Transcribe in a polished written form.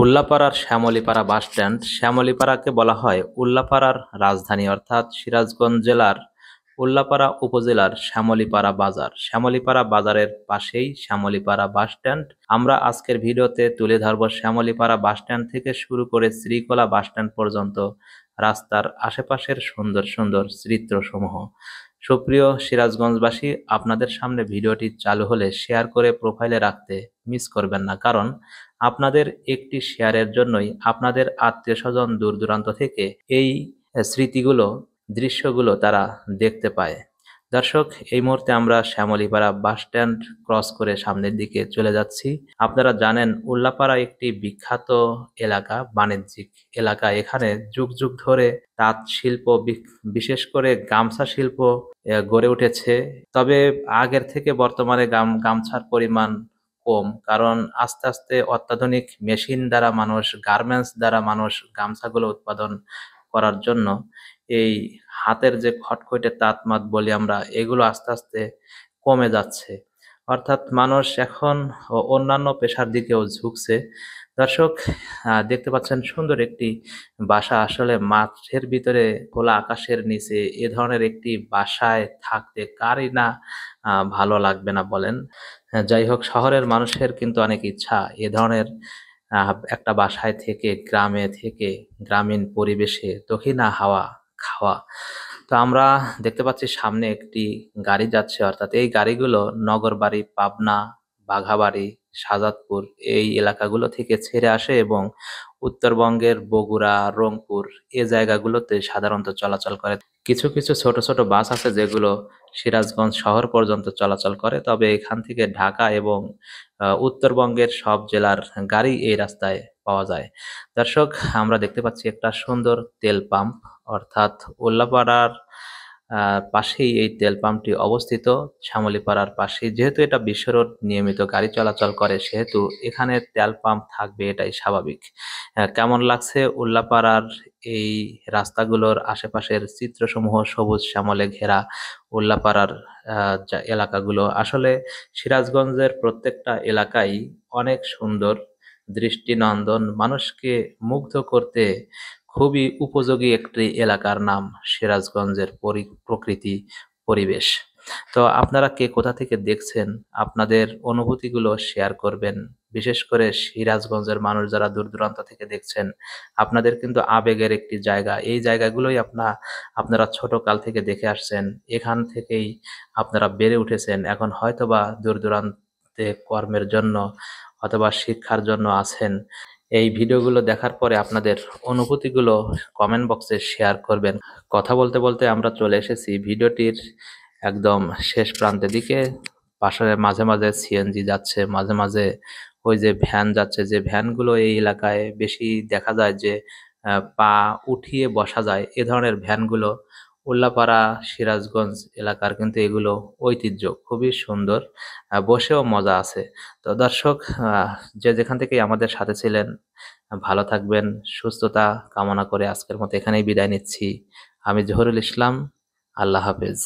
উল্লাপাড়ার শ্যামলীপাড়া bus stand. শ্যামলীপাড়াকে বলা হয় উল্লাপাড়ার রাজধানী, অর্থাৎ সিরাজগঞ্জ জেলার উল্লাপাড়া উপজেলার শ্যামলীপাড়া বাজার। শ্যামলীপাড়া বাজারের পাশেই শ্যামলীপাড়া বাসস্ট্যান্ড। আমরা আজকের ভিডিওতে তুলে ধরব শ্যামলীপাড়া বাসস্ট্যান্ড থেকে শুরু করে শ্রীকোলা বাসস্ট্যান্ড পর্যন্ত রাস্তার আশেপাশের সুন্দর সুন্দর চিত্রসমূহ। সুপ্রিয় সিরাজগঞ্জবাসী, আপনাদের সামনে ভিডিওটি চালু হলে শেয়ার করে প্রোফাইলে রাখতে মিস করবেন না, কারণ আপনাদের একটি শেয়ারের জন্যই আপনাদের আত্মীয় স্বজন দূর দূরান্ত থেকে এই স্মৃতিগুলো, দৃশ্যগুলো তারা দেখতে পায়। দর্শক, এই মুহূর্তে আমরা শ্যামলীপাড়া বাস স্ট্যান্ড ক্রস করে সামনের দিকে চলে যাচ্ছি। আপনারা জানেন উল্লাপাড়া একটি বিখ্যাত এলাকা, বাণিজ্যিক এলাকা। এখানে যুগ যুগ ধরে তাঁত শিল্প, বিশেষ করে গামছা শিল্প গড়ে উঠেছে। তবে আগের থেকে বর্তমানে গামছার পরিমাণ কম, কারণ আস্তে আস্তে অত্যাধুনিক মেশিন দ্বারা মানুষ, গার্মেন্টস দ্বারা মানুষ গামছাগুলো উৎপাদন করার জন্য এই হাতের যে খটখটে তাঁতমাত বলি আমরা, এগুলো আস্তে আস্তে কমে যাচ্ছে। অর্থাৎ মানুষ এখন অন্যান্য পেশার দিকেও ঝুঁকছে। দর্শক, দেখতে পাচ্ছেন সুন্দর একটি বাসা। আসলে মাঠের ভিতরে খোলা আকাশের নিচে এ ধরনের একটি বাসায় থাকতে কারই না ভালো লাগবে না বলেন। যাই হোক, শহরের মানুষের কিন্তু অনেক ইচ্ছা এ ধরনের একটা বাসায় থেকে, গ্রামে থেকে, গ্রামীণ পরিবেশে দক্ষিণা হাওয়া খাওয়া। তো আমরা দেখতে পাচ্ছি সামনে একটি গাড়ি যাচ্ছে, অর্থাৎ এই গাড়িগুলো নগরবাড়ি, পাবনা, বাঘাবাড়ি, শাহজাদপুর এই এলাকাগুলো থেকে ছেড়ে আসে এবং উত্তরবঙ্গের বগুড়া, রংপুর এ জায়গাগুলোতে সাধারণত চলাচল করে। কিছু কিছু ছোট ছোট বাস আছে যেগুলো সিরাজগঞ্জ শহর পর্যন্ত চলাচল করে, তবে এখান থেকে ঢাকা এবং উত্তরবঙ্গের সব জেলার গাড়ি এই রাস্তায় পাওয়া যায়। দর্শক, আমরা দেখতে পাচ্ছি একটা সুন্দর তেল পাম্প, অর্থাৎ উল্লাপাড়ার পাশেই এই তেল পাম্পটি অবস্থিত। শ্যামলীপাড়ার পাশেই, যেহেতু এটা বিশ্ব রোড, নিয়মিত গাড়ি চলাচল করে, সেহেতু এখানে তেল পাম্প থাকবে, এটাই স্বাভাবিক। কেমন লাগছে উল্লাপাড়ার এই রাস্তাগুলোর আশেপাশের চিত্রসমূহ, সবুজ শ্যামলে ঘেরা উল্লাপাড়ার এলাকাগুলো। আসলে সিরাজগঞ্জের প্রত্যেকটা এলাকাই অনেক সুন্দর, দৃষ্টিনন্দন, মানুষকে মুগ্ধ করতে খুবই উপযোগী একটি এলাকার নাম সিরাজগঞ্জের প্রকৃতি, পরিবেশ। তো আপনারা কে কোথা থেকে দেখছেন, আপনাদের অনুভূতিগুলো শেয়ার করবেন। বিশেষ করে সিরাজগঞ্জের মানুষ যারা দূর দূরান্ত থেকে দেখছেন, আপনাদের কিন্তু আবেগের একটি জায়গা। এই জায়গাগুলোই আপনারা ছোট কাল থেকে দেখে আসছেন, এখান থেকেই আপনারা বেড়ে উঠেছেন। এখন হয়তোবা দূর দূরান্তে কর্মের জন্য অথবা শিক্ষার জন্য আছেন। এই ভিডিওগুলো দেখার পরে আপনাদের অনুভূতিগুলো কমেন্ট বক্সে শেয়ার করবেন। কথা বলতে বলতে আমরা চলে এসেছি ভিডিওটির একদম শেষ প্রান্তের দিকে। পাশে মাঝে মাঝে সিএনজি যাচ্ছে, মাঝে মাঝে ওই যে ভ্যান যাচ্ছে, যে ভ্যানগুলো এই এলাকায় বেশি দেখা যায়, যে পা উঠিয়ে বসা যায়, এ ধরনের ভ্যানগুলো উল্লাপাড়া, সিরাজগঞ্জ এলাকার কিন্তু এগুলো ঐতিহ্য, খুবই সুন্দর, বসেও মজা আছে। তো দর্শক, যে যেখান থেকে আমাদের সাথে ছিলেন, ভালো থাকবেন, সুস্থতা কামনা করে আজকের মতো এখানেই বিদায় নিচ্ছি। আমি জহুরুল ইসলাম। আল্লাহ হাফেজ।